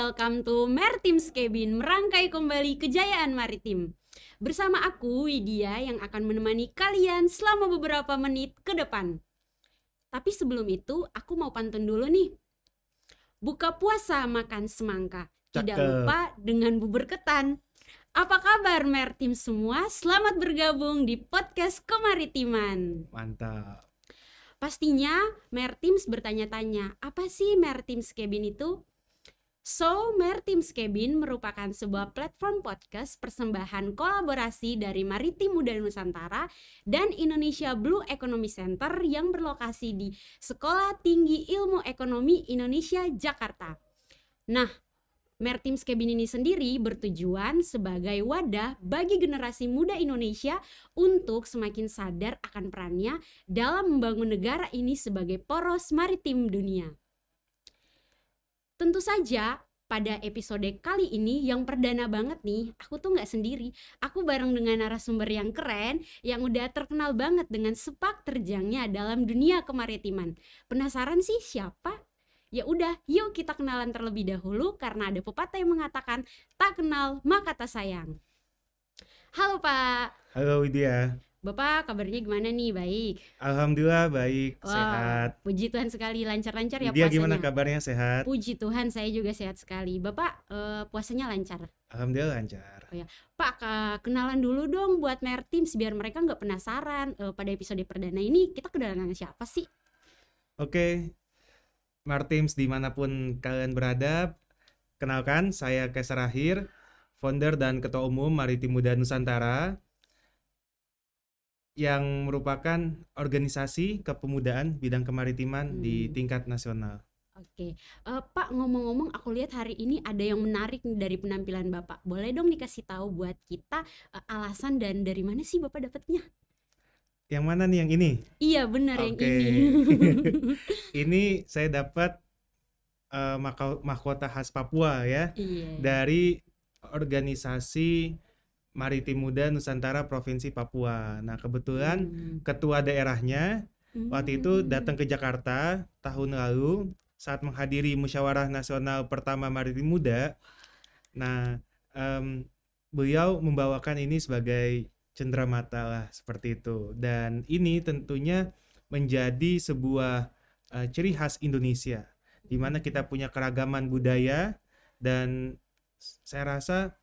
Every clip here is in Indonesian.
welcome to Maritims Cabin, merangkai kembali kejayaan maritim. Bersama aku, Widya, yang akan menemani kalian selama beberapa menit ke depan. Tapi sebelum itu, aku mau pantun dulu nih. Buka puasa makan semangka, tidak lupa dengan bubur ketan. Apa kabar Maritim semua? Selamat bergabung di podcast Kemaritiman. Mantap. Pastinya Maritims bertanya-tanya, apa sih Maritims Cabin itu? So, Maritims Cabin merupakan sebuah platform podcast persembahan kolaborasi dari Maritim Muda Nusantara dan Indonesia Blue Economy Center yang berlokasi di Sekolah Tinggi Ilmu Ekonomi Indonesia, Jakarta. Nah, Maritims Cabin ini sendiri bertujuan sebagai wadah bagi generasi muda Indonesia untuk semakin sadar akan perannya dalam membangun negara ini sebagai poros maritim dunia. Tentu saja pada episode kali ini yang perdana banget nih, aku tuh gak sendiri. Aku bareng dengan narasumber yang keren, yang udah terkenal banget dengan sepak terjangnya dalam dunia kemaritiman. Penasaran sih siapa? Ya udah, yuk kita kenalan terlebih dahulu karena ada pepatah yang mengatakan tak kenal maka tak sayang. Halo Pak. Halo Widya. Bapak kabarnya gimana nih? Baik. Alhamdulillah baik, sehat. Puji Tuhan sekali, lancar-lancar ya Widya, puasanya. gimana kabarnya, sehat? Puji Tuhan saya juga sehat sekali. Bapak puasanya lancar? Alhamdulillah lancar. Oh ya, Pak kenalan dulu dong buat Maritims biar mereka nggak penasaran. Pada episode perdana ini kita kedatangan siapa sih? Oke. Maritims dimanapun kalian berada, kenalkan saya Kaisar Ahir, founder dan ketua umum Maritim Muda Nusantara yang merupakan organisasi kepemudaan bidang kemaritiman di tingkat nasional. Oke, Pak ngomong-ngomong aku lihat hari ini ada yang menarik dari penampilan Bapak. Boleh dong dikasih tahu buat kita alasan dan dari mana sih Bapak dapatnya? Yang mana nih, yang ini? Iya benar, yang ini. Ini saya dapat mahkota khas Papua ya. Iya. Dari organisasi Maritim Muda Nusantara Provinsi Papua. Nah kebetulan ketua daerahnya waktu itu datang ke Jakarta tahun lalu saat menghadiri musyawarah nasional pertama Maritim Muda. Nah beliau membawakan ini sebagai cenderamata lah, seperti itu. Dan ini tentunya menjadi sebuah ciri khas Indonesia, di mana kita punya keragaman budaya, dan saya rasa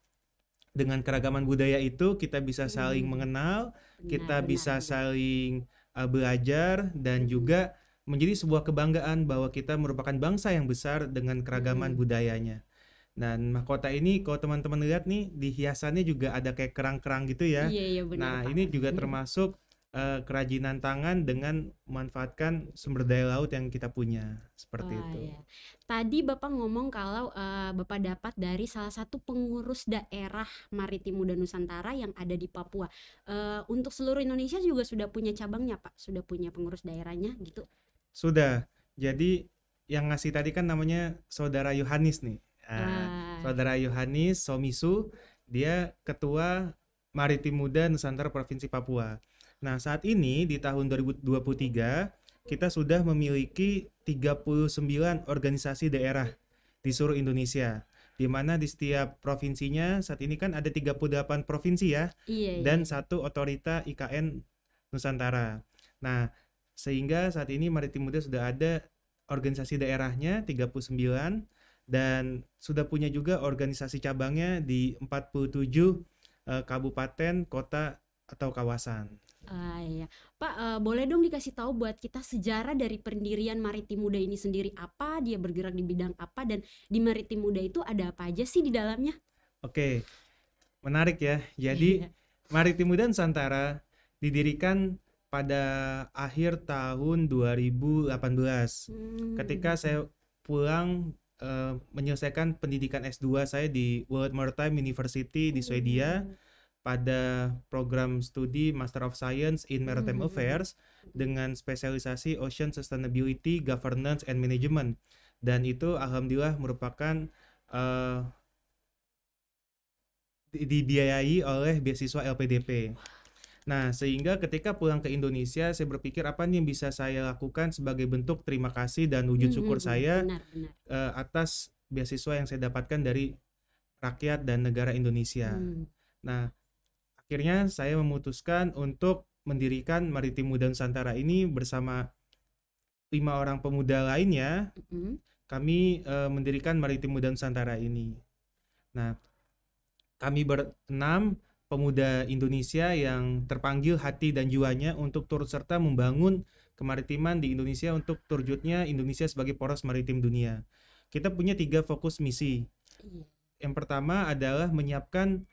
dengan keragaman budaya itu kita bisa saling mengenal, kita bisa saling belajar, dan juga menjadi sebuah kebanggaan bahwa kita merupakan bangsa yang besar dengan keragaman budayanya. Dan mahkota ini kalau teman-teman lihat nih, di hiasannya juga ada kayak kerang-kerang gitu ya. Iya, benar, nah Pak. Ini juga termasuk kerajinan tangan dengan memanfaatkan sumber daya laut yang kita punya, seperti itu. Iya. Tadi Bapak ngomong kalau Bapak dapat dari salah satu pengurus daerah Maritim Muda Nusantara yang ada di Papua. Untuk seluruh Indonesia juga sudah punya cabangnya Pak? Sudah punya pengurus daerahnya gitu? Sudah. Jadi yang ngasih tadi kan namanya Saudara Yohanis nih. Saudara Yohanis Somisu, dia ketua Maritim Muda Nusantara Provinsi Papua. Nah saat ini di tahun 2023 kita sudah memiliki 39 organisasi daerah di seluruh Indonesia, di mana di setiap provinsinya saat ini kan ada 38 provinsi ya. Iya. Dan satu otorita IKN Nusantara. Nah sehingga saat ini Maritim Muda sudah ada organisasi daerahnya 39, dan sudah punya juga organisasi cabangnya di 47 kabupaten, kota, atau kawasan. Iya. Pak, boleh dong dikasih tahu buat kita sejarah dari pendirian Maritim Muda ini sendiri, apa, dia bergerak di bidang apa, dan di Maritim Muda itu ada apa aja sih di dalamnya? Oke, menarik ya. Jadi Maritim Muda Nusantara didirikan pada akhir tahun 2018 ketika saya pulang menyelesaikan pendidikan S2 saya di World Maritime University di Swedia pada program studi Master of Science in Maritime Affairs dengan spesialisasi Ocean Sustainability, Governance and Management, dan itu alhamdulillah merupakan dibiayai oleh beasiswa LPDP. Nah, sehingga ketika pulang ke Indonesia, saya berpikir apa nih yang bisa saya lakukan sebagai bentuk terima kasih dan wujud syukur saya benar. atas beasiswa yang saya dapatkan dari rakyat dan negara Indonesia. Nah, akhirnya saya memutuskan untuk mendirikan Maritim Muda Nusantara ini bersama 5 orang pemuda lainnya. Kami mendirikan Maritim Muda Nusantara ini. Nah, kami berenam pemuda Indonesia yang terpanggil hati dan jiwanya untuk turut serta membangun kemaritiman di Indonesia untuk terwujudnya Indonesia sebagai poros maritim dunia. Kita punya 3 fokus misi. Yang pertama adalah menyiapkan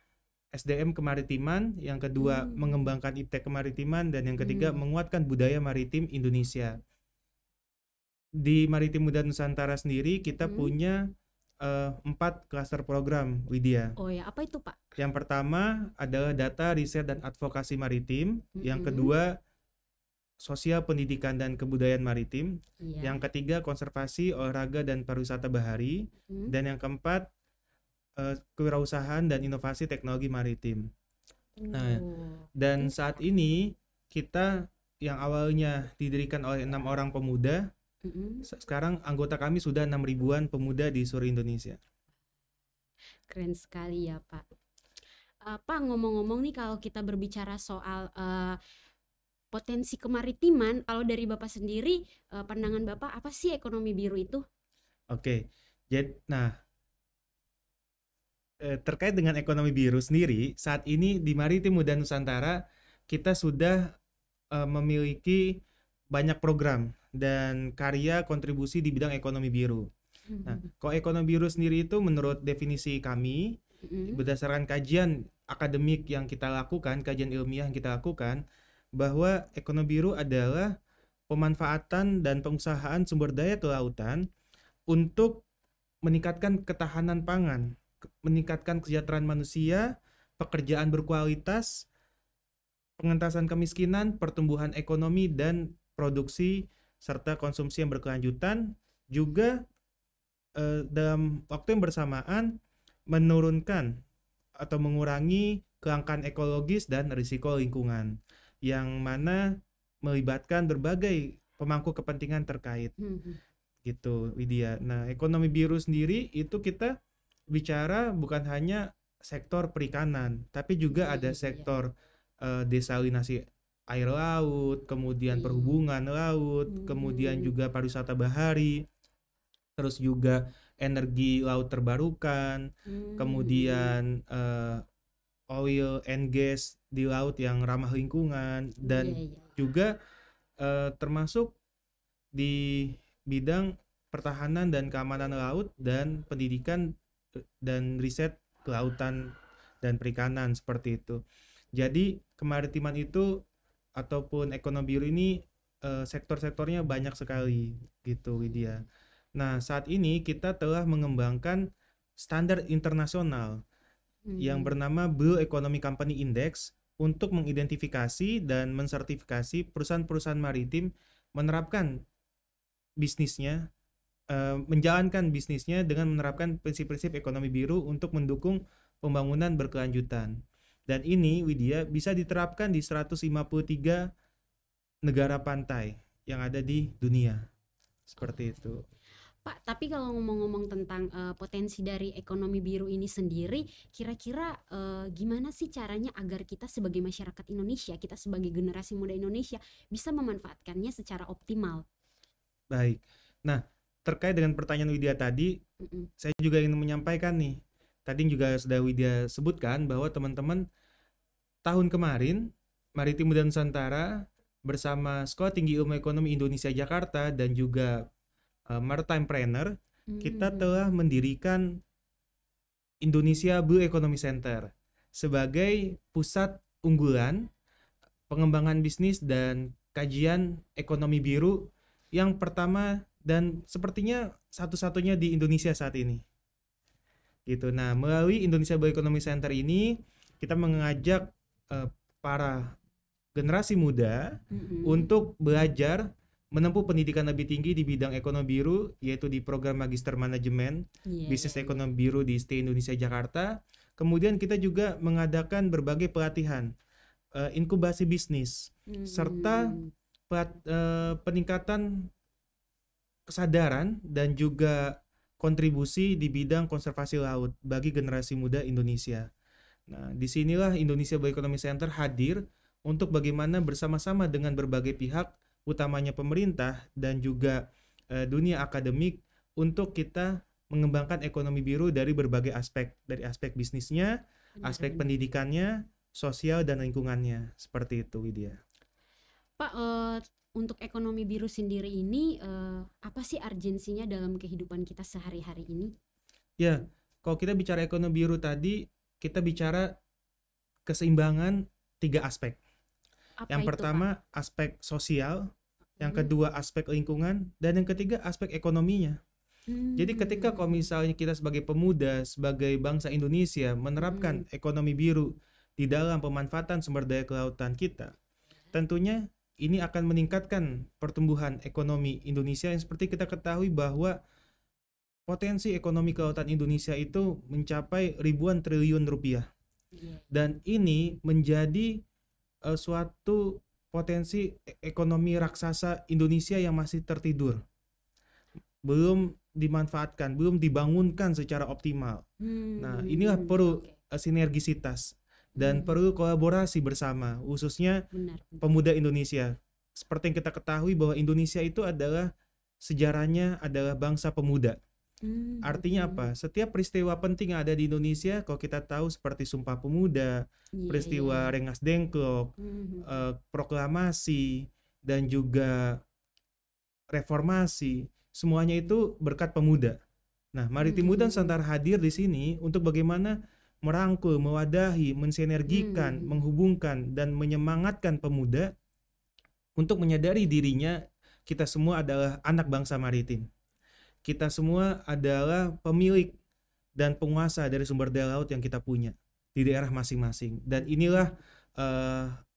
SDM kemaritiman, yang kedua mengembangkan iptek kemaritiman, dan yang ketiga menguatkan budaya maritim Indonesia. Di Maritim Muda Nusantara sendiri kita punya 4 klaster program, Widya. Oh ya, apa itu Pak? Yang pertama adalah data, riset, dan advokasi maritim. Yang kedua, sosial, pendidikan, dan kebudayaan maritim. Yang ketiga, konservasi, olahraga, dan pariwisata bahari. Dan yang keempat, kewirausahaan dan inovasi teknologi maritim. Nah, dan saat ini kita yang awalnya didirikan oleh 6 orang pemuda, sekarang anggota kami sudah 6 ribuan pemuda di seluruh Indonesia. Keren sekali ya Pak. Pak, ngomong-ngomong nih, kalau kita berbicara soal potensi kemaritiman, kalau dari Bapak sendiri, pandangan Bapak apa sih ekonomi biru itu? Oke, jadi terkait dengan ekonomi biru sendiri, saat ini di Maritim Muda Nusantara kita sudah memiliki banyak program dan karya kontribusi di bidang ekonomi biru. Nah, kalau ekonomi biru sendiri itu menurut definisi kami, berdasarkan kajian akademik yang kita lakukan, kajian ilmiah yang kita lakukan, bahwa ekonomi biru adalah pemanfaatan dan pengusahaan sumber daya kelautan untuk meningkatkan ketahanan pangan, meningkatkan kesejahteraan manusia, pekerjaan berkualitas, pengentasan kemiskinan, pertumbuhan ekonomi dan produksi serta konsumsi yang berkelanjutan, juga dalam waktu yang bersamaan menurunkan atau mengurangi kelangkaan ekologis dan risiko lingkungan, yang mana melibatkan berbagai pemangku kepentingan terkait. Gitu, Widya. Nah, ekonomi biru sendiri itu kita bicara bukan hanya sektor perikanan, tapi juga ada sektor desalinasi air laut, kemudian perhubungan laut, kemudian juga pariwisata bahari, terus juga energi laut terbarukan, kemudian oil and gas di laut yang ramah lingkungan, dan juga termasuk di bidang pertahanan dan keamanan laut dan pendidikan dan riset kelautan dan perikanan, seperti itu. Jadi kemaritiman itu ataupun ekonomi biru ini sektor-sektornya banyak sekali gitu, Widya. Nah, saat ini kita telah mengembangkan standar internasional yang bernama Blue Economy Company Index untuk mengidentifikasi dan mensertifikasi perusahaan-perusahaan maritim menerapkan bisnisnya, menjalankan bisnisnya dengan menerapkan prinsip-prinsip ekonomi biru untuk mendukung pembangunan berkelanjutan. Dan ini, Widya, bisa diterapkan di 153 negara pantai yang ada di dunia. Seperti itu. Pak, tapi kalau ngomong-ngomong tentang potensi dari ekonomi biru ini sendiri, kira-kira gimana sih caranya agar kita sebagai masyarakat Indonesia, kita sebagai generasi muda Indonesia bisa memanfaatkannya secara optimal? Baik. Nah, terkait dengan pertanyaan Widya tadi, saya juga ingin menyampaikan nih. Tadi juga sudah Widya sebutkan bahwa teman-teman tahun kemarin Maritim Muda Nusantara bersama Sekolah Tinggi Ilmu Ekonomi Indonesia Jakarta dan juga Maritime Planner, kita telah mendirikan Indonesia Blue Economy Center sebagai pusat unggulan pengembangan bisnis dan kajian ekonomi biru yang pertama dan sepertinya satu-satunya di Indonesia saat ini. Gitu. Nah, melalui Indonesia Blue Economy Center ini kita mengajak para generasi muda untuk belajar menempuh pendidikan lebih tinggi di bidang ekonomi biru, yaitu di program Magister Manajemen Bisnis Ekonomi Biru di STI Indonesia Jakarta. Kemudian kita juga mengadakan berbagai pelatihan inkubasi bisnis serta peningkatan kesadaran dan juga kontribusi di bidang konservasi laut bagi generasi muda Indonesia. Nah, disinilah Indonesia Bioeconomy Center hadir untuk bagaimana bersama-sama dengan berbagai pihak, utamanya pemerintah dan juga dunia akademik, untuk kita mengembangkan ekonomi biru dari berbagai aspek, dari aspek bisnisnya, aspek pendidikannya, sosial dan lingkungannya. Seperti itu, Widya. Pak, untuk ekonomi biru sendiri ini apa sih urgensinya dalam kehidupan kita sehari-hari ini? Ya, kalau kita bicara ekonomi biru tadi, kita bicara keseimbangan 3 aspek. Apa Yang itu, pertama Pak? aspek sosial, yang kedua aspek lingkungan, dan yang ketiga aspek ekonominya. Jadi ketika kalau misalnya kita sebagai pemuda, sebagai bangsa Indonesia menerapkan ekonomi biru di dalam pemanfaatan sumber daya kelautan kita, tentunya ini akan meningkatkan pertumbuhan ekonomi Indonesia yang seperti kita ketahui bahwa potensi ekonomi kelautan Indonesia itu mencapai ribuan triliun rupiah. Dan ini menjadi suatu potensi ekonomi raksasa Indonesia yang masih tertidur. Belum dimanfaatkan, belum dibangunkan secara optimal. Nah, inilah perlu sinergisitas dan perlu kolaborasi bersama, khususnya pemuda Indonesia. Seperti yang kita ketahui bahwa Indonesia itu adalah sejarahnya adalah bangsa pemuda. Artinya apa? Setiap peristiwa penting yang ada di Indonesia, kalau kita tahu seperti Sumpah Pemuda, peristiwa Rengas Dengklok, proklamasi, dan juga reformasi, semuanya itu berkat pemuda. Nah, Maritim Muda Nusantara hadir di sini untuk bagaimana merangkul, mewadahi, mensinergikan, menghubungkan, dan menyemangatkan pemuda untuk menyadari dirinya kita semua adalah anak bangsa maritim. Kita semua adalah pemilik dan penguasa dari sumber daya laut yang kita punya di daerah masing-masing. Dan inilah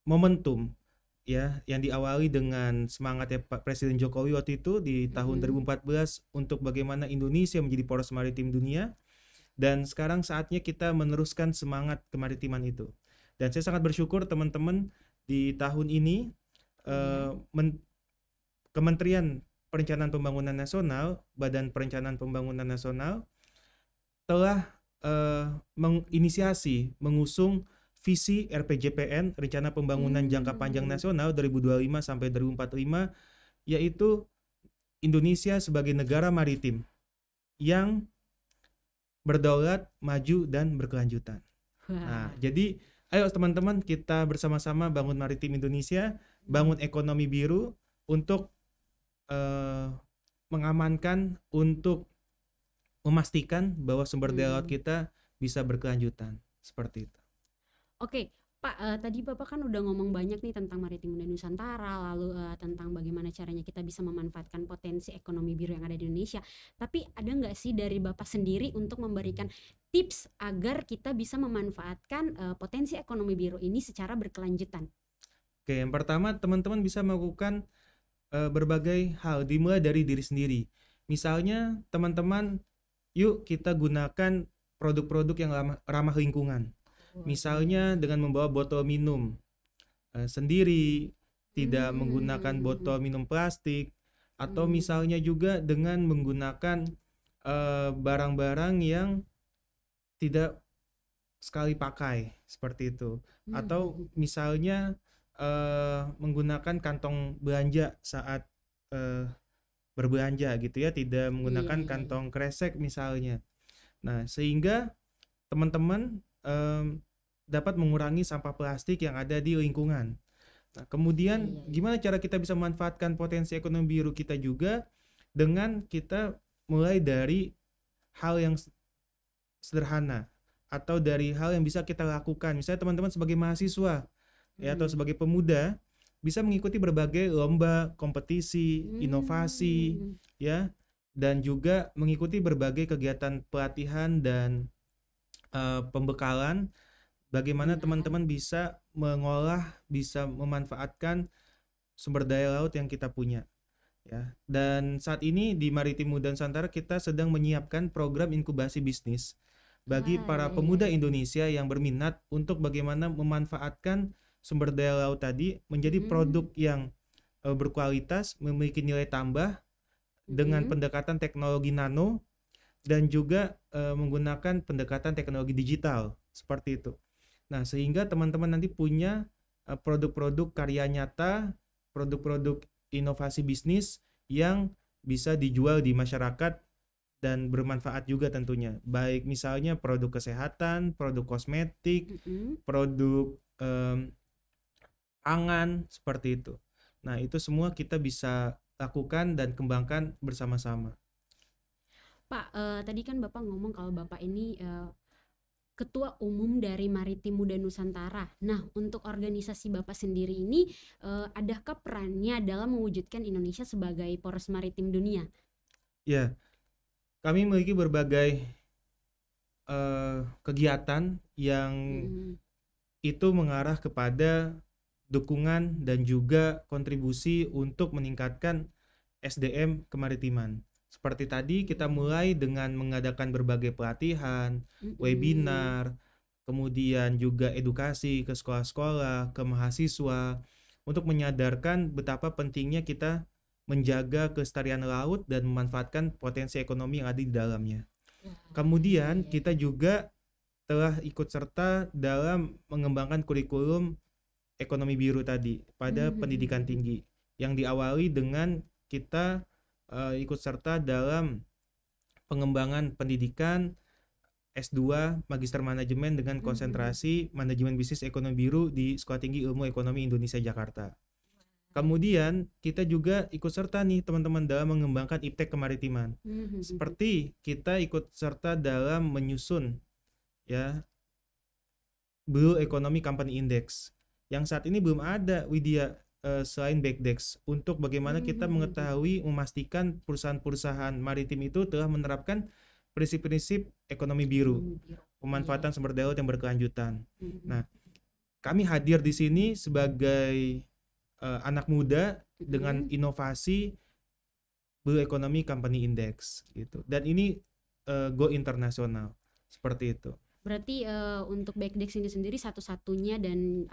momentum ya yang diawali dengan semangatnya Pak Presiden Jokowi waktu itu di tahun 2014 untuk bagaimana Indonesia menjadi poros maritim dunia. Dan sekarang saatnya kita meneruskan semangat kemaritiman itu. Dan saya sangat bersyukur teman-teman di tahun ini Kementerian Perencanaan Pembangunan Nasional, Badan Perencanaan Pembangunan Nasional telah menginisiasi, mengusung visi RPJPN, Rencana Pembangunan Jangka Panjang Nasional 2025 sampai 2045, yaitu Indonesia sebagai negara maritim yang berdaulat, maju, dan berkelanjutan. Nah, jadi ayo teman-teman kita bersama-sama bangun maritim Indonesia, bangun ekonomi biru untuk mengamankan, untuk memastikan bahwa sumber daya laut kita bisa berkelanjutan. Seperti itu. Oke, Pak, tadi Bapak kan udah ngomong banyak nih tentang Maritim Muda Nusantara, lalu tentang bagaimana caranya kita bisa memanfaatkan potensi ekonomi biru yang ada di Indonesia. Tapi ada nggak sih dari Bapak sendiri untuk memberikan tips agar kita bisa memanfaatkan potensi ekonomi biru ini secara berkelanjutan? Oke, yang pertama teman-teman bisa melakukan berbagai hal, dimulai dari diri sendiri. Misalnya teman-teman, yuk kita gunakan produk-produk yang ramah lingkungan. Misalnya dengan membawa botol minum sendiri, tidak menggunakan botol minum plastik, atau misalnya juga dengan menggunakan barang-barang yang tidak sekali pakai, seperti itu. Atau misalnya menggunakan kantong belanja saat berbelanja gitu ya, tidak menggunakan kantong kresek misalnya. Nah, sehingga teman-teman dapat mengurangi sampah plastik yang ada di lingkungan. Nah, kemudian gimana cara kita bisa memanfaatkan potensi ekonomi biru kita juga dengan kita mulai dari hal yang sederhana atau dari hal yang bisa kita lakukan. Misalnya teman-teman sebagai mahasiswa ya atau sebagai pemuda bisa mengikuti berbagai lomba, kompetisi, inovasi ya, dan juga mengikuti berbagai kegiatan pelatihan dan pembekalan bagaimana teman-teman bisa mengolah, bisa memanfaatkan sumber daya laut yang kita punya ya. Dan saat ini di Maritim Muda Nusantara kita sedang menyiapkan program inkubasi bisnis bagi para pemuda Indonesia yang berminat untuk bagaimana memanfaatkan sumber daya laut tadi menjadi produk yang berkualitas, memiliki nilai tambah dengan pendekatan teknologi nano dan juga menggunakan pendekatan teknologi digital seperti itu. Nah, sehingga teman-teman nanti punya produk-produk karya nyata, produk-produk inovasi bisnis yang bisa dijual di masyarakat dan bermanfaat juga tentunya. Baik misalnya produk kesehatan, produk kosmetik, produk pangan seperti itu. Nah, itu semua kita bisa lakukan dan kembangkan bersama-sama. Pak, tadi kan Bapak ngomong kalau Bapak ini Ketua Umum dari Maritim Muda Nusantara. Nah, untuk organisasi Bapak sendiri ini, adakah perannya dalam mewujudkan Indonesia sebagai poros maritim dunia? Ya, kami memiliki berbagai kegiatan yang itu mengarah kepada dukungan dan juga kontribusi untuk meningkatkan SDM kemaritiman. Seperti tadi kita mulai dengan mengadakan berbagai pelatihan, webinar, kemudian juga edukasi ke sekolah-sekolah, ke mahasiswa untuk menyadarkan betapa pentingnya kita menjaga kelestarian laut dan memanfaatkan potensi ekonomi yang ada di dalamnya. Kemudian kita juga telah ikut serta dalam mengembangkan kurikulum ekonomi biru tadi pada pendidikan tinggi yang diawali dengan kita ikut serta dalam pengembangan pendidikan S2 Magister Manajemen dengan konsentrasi Manajemen Bisnis Ekonomi Biru di Sekolah Tinggi Ilmu Ekonomi Indonesia Jakarta. Kemudian kita juga ikut serta nih teman-teman dalam mengembangkan IPTEK kemaritiman. Seperti kita ikut serta dalam menyusun ya Blue Economy Company Index yang saat ini belum ada, Widya, selain Backdex, untuk bagaimana kita mengetahui, memastikan perusahaan-perusahaan maritim itu telah menerapkan prinsip-prinsip ekonomi biru, pemanfaatan sumber daya laut yang berkelanjutan. Nah, kami hadir di sini sebagai anak muda dengan inovasi Blue Economy Company Index gitu. Dan ini go internasional seperti itu. Berarti untuk Backdex ini sendiri satu-satunya dan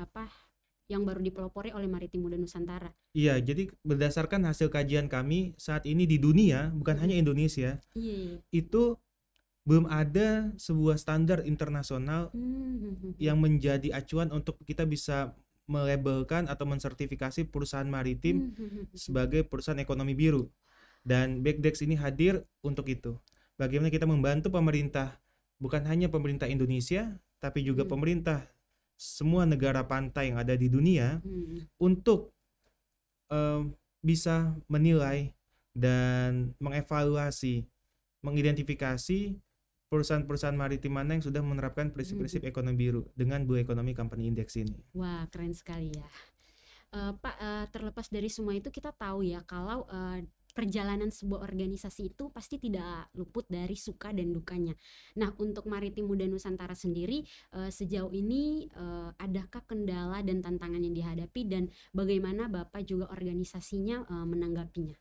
yang baru dipelopori oleh Maritim Muda Nusantara. Iya, jadi berdasarkan hasil kajian kami saat ini di dunia, bukan hanya Indonesia, itu belum ada sebuah standar internasional yang menjadi acuan untuk kita bisa melabelkan atau mensertifikasi perusahaan maritim sebagai perusahaan ekonomi biru. Dan Backdex ini hadir untuk itu. Bagaimana kita membantu pemerintah, bukan hanya pemerintah Indonesia, tapi juga pemerintah semua negara pantai yang ada di dunia untuk bisa menilai dan mengevaluasi, mengidentifikasi perusahaan-perusahaan maritim mana yang sudah menerapkan prinsip-prinsip ekonomi biru dengan Blue Economy Company Index ini. Wah, keren sekali ya. Pak, terlepas dari semua itu kita tahu ya kalau perjalanan sebuah organisasi itu pasti tidak luput dari suka dan dukanya. Nah, untuk Maritim Muda Nusantara sendiri sejauh ini adakah kendala dan tantangan yang dihadapi dan bagaimana Bapak juga organisasinya menanggapinya?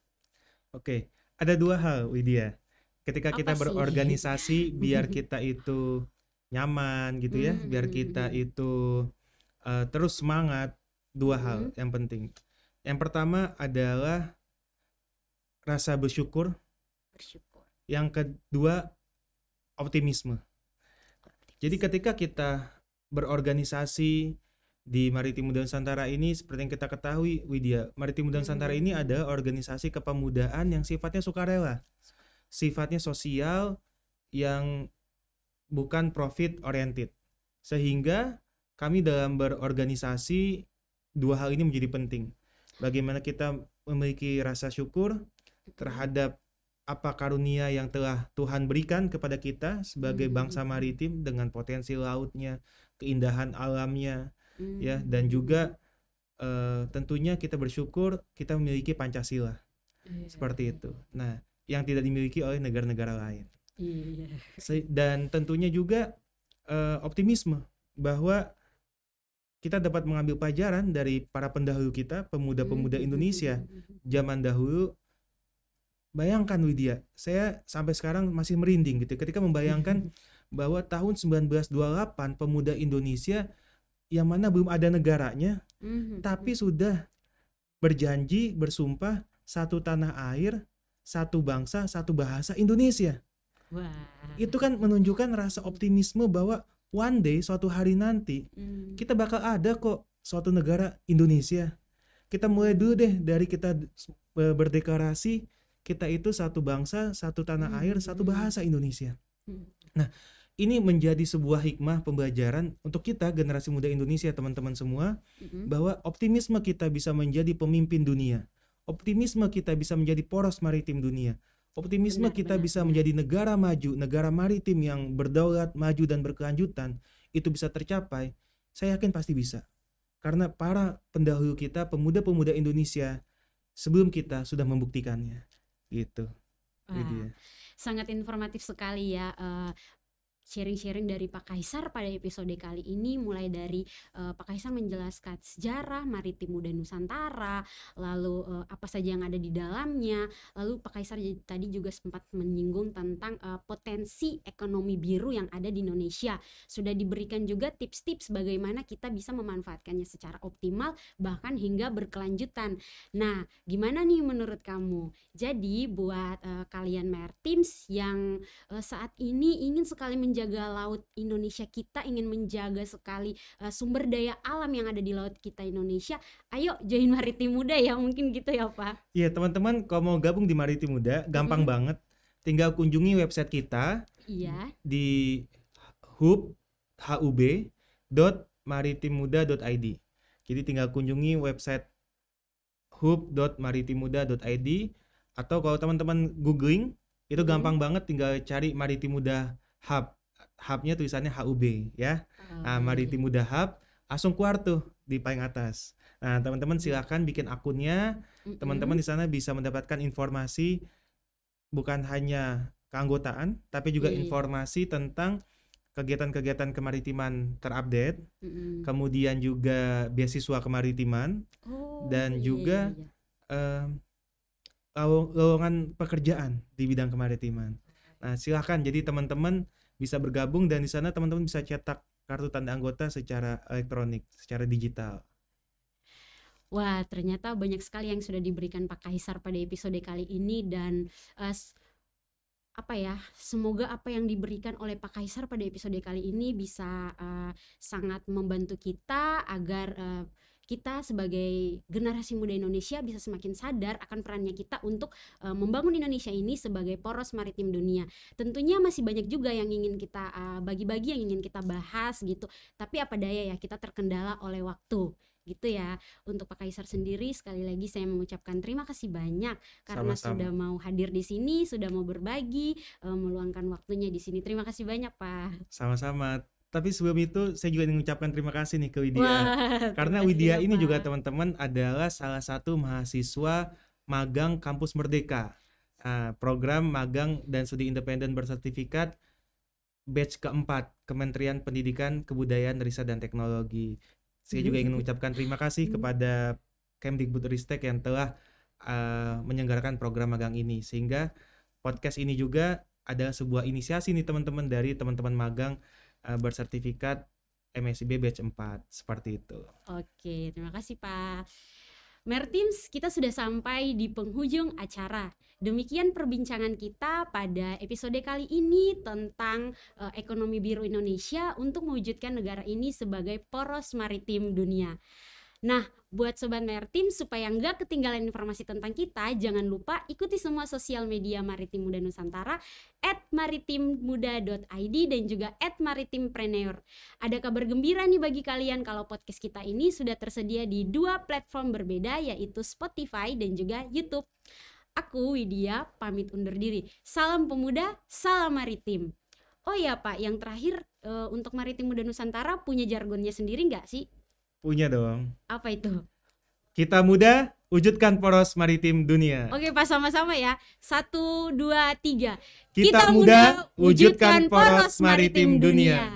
Oke, ada dua hal, Widya. Ketika kita berorganisasi biar kita itu nyaman gitu ya, biar kita itu terus semangat, dua hal yang penting. Yang pertama adalah rasa bersyukur. Yang kedua optimisme. Jadi ketika kita berorganisasi di Maritim Muda Nusantara ini, seperti yang kita ketahui, Widya, Maritim Muda Nusantara ini adalah organisasi kepemudaan yang sifatnya sukarela, sifatnya sosial, yang bukan profit oriented. Sehingga kami dalam berorganisasi, dua hal ini menjadi penting. Bagaimana kita memiliki rasa syukur terhadap apa karunia yang telah Tuhan berikan kepada kita sebagai bangsa maritim dengan potensi lautnya, keindahan alamnya, ya, dan juga tentunya kita bersyukur kita memiliki Pancasila seperti itu. Nah, yang tidak dimiliki oleh negara-negara lain. Dan tentunya juga optimisme bahwa kita dapat mengambil pelajaran dari para pendahulu kita, pemuda-pemuda Indonesia zaman dahulu. Bayangkan Widya, saya sampai sekarang masih merinding gitu ketika membayangkan bahwa tahun 1928 pemuda Indonesia yang mana belum ada negaranya, tapi sudah berjanji, bersumpah satu tanah air, satu bangsa, satu bahasa Indonesia. Wah. Itu kan menunjukkan rasa optimisme bahwa one day, suatu hari nanti kita bakal ada kok suatu negara Indonesia. Kita mulai dulu deh dari kita berdeklarasi kita itu satu bangsa, satu tanah air, satu bahasa Indonesia. Nah, ini menjadi sebuah hikmah pembelajaran untuk kita generasi muda Indonesia, teman-teman semua, bahwa optimisme kita bisa menjadi pemimpin dunia. Optimisme kita bisa menjadi poros maritim dunia. Optimisme kita bisa menjadi negara maju, negara maritim yang berdaulat, maju dan berkelanjutan, itu bisa tercapai. Saya yakin pasti bisa. Karena para pendahulu kita, pemuda-pemuda Indonesia sebelum kita sudah membuktikannya. Gitu. Sangat informatif sekali ya. Sharing-sharing dari Pak Kaisar pada episode kali ini, mulai dari Pak Kaisar menjelaskan sejarah maritim muda Nusantara, lalu apa saja yang ada di dalamnya, lalu Pak Kaisar tadi juga sempat menyinggung tentang potensi ekonomi biru yang ada di Indonesia. Sudah diberikan juga tips-tips bagaimana kita bisa memanfaatkannya secara optimal bahkan hingga berkelanjutan. Nah, gimana nih menurut kamu? Jadi buat kalian Maritims yang saat ini ingin sekali menjaga laut Indonesia kita, ingin menjaga sekali sumber daya alam yang ada di laut kita Indonesia, ayo join Maritim Muda ya, mungkin gitu ya Pak. Iya teman-teman, kalau mau gabung di Maritim Muda gampang banget, tinggal kunjungi website kita di hub.maritimmuda.id. Jadi tinggal kunjungi website hub.maritimmuda.id, atau kalau teman-teman googling itu gampang banget, tinggal cari Maritim Muda Hub. Hubnya tulisannya HUB ya. Maritim Muda Hub, langsung keluar tuh di paling atas. Nah, teman-teman silakan bikin akunnya. Teman-teman di sana bisa mendapatkan informasi bukan hanya keanggotaan, tapi juga informasi tentang kegiatan-kegiatan kemaritiman terupdate. Kemudian juga beasiswa kemaritiman dan juga lowongan pekerjaan di bidang kemaritiman. Nah, silakan jadi teman-teman bisa bergabung, dan di sana teman-teman bisa cetak kartu tanda anggota secara elektronik, secara digital. Wah, ternyata banyak sekali yang sudah diberikan Pak Kaisar pada episode kali ini, dan semoga apa yang diberikan oleh Pak Kaisar pada episode kali ini bisa sangat membantu kita agar kita sebagai generasi muda Indonesia bisa semakin sadar akan perannya kita untuk membangun Indonesia ini sebagai poros maritim dunia. Tentunya masih banyak juga yang ingin kita bagi-bagi, yang ingin kita bahas gitu. Tapi apa daya ya, kita terkendala oleh waktu gitu ya. Untuk Pak Kaisar sendiri, sekali lagi saya mengucapkan terima kasih banyak karena sudah mau hadir di sini, sudah mau berbagi, meluangkan waktunya di sini. Terima kasih banyak Pak. Sama-sama. Tapi sebelum itu saya juga ingin mengucapkan terima kasih nih ke Widya. Karena Widya ini juga teman-teman adalah salah satu mahasiswa magang Kampus Merdeka, program magang dan studi independen bersertifikat batch keempat Kementerian Pendidikan, Kebudayaan, Riset dan Teknologi. Saya juga ingin mengucapkan terima kasih kepada Kemdikbudristek yang telah menyelenggarakan program magang ini, sehingga podcast ini juga adalah sebuah inisiasi nih teman-teman dari teman-teman magang bersertifikat MSIB batch 4, seperti itu. Oke, terima kasih Pak. Maritims, kita sudah sampai di penghujung acara. Demikian perbincangan kita pada episode kali ini tentang ekonomi biru Indonesia untuk mewujudkan negara ini sebagai poros maritim dunia. Nah, buat Sobat Maritims, supaya nggak ketinggalan informasi tentang kita, jangan lupa ikuti semua sosial media Maritim Muda Nusantara @maritimmuda.id dan juga @maritimpreneur. Ada kabar gembira nih bagi kalian kalau podcast kita ini sudah tersedia di 2 platform berbeda, yaitu Spotify dan juga YouTube. Aku, Widya, pamit undur diri. Salam pemuda, salam maritim. Oh ya Pak, yang terakhir untuk Maritim Muda Nusantara punya jargonnya sendiri nggak sih? Punya dong. Apa itu? Kita muda, wujudkan poros maritim dunia. Oke Pak, sama-sama ya. 1, 2, 3. Kita muda, wujudkan poros maritim dunia.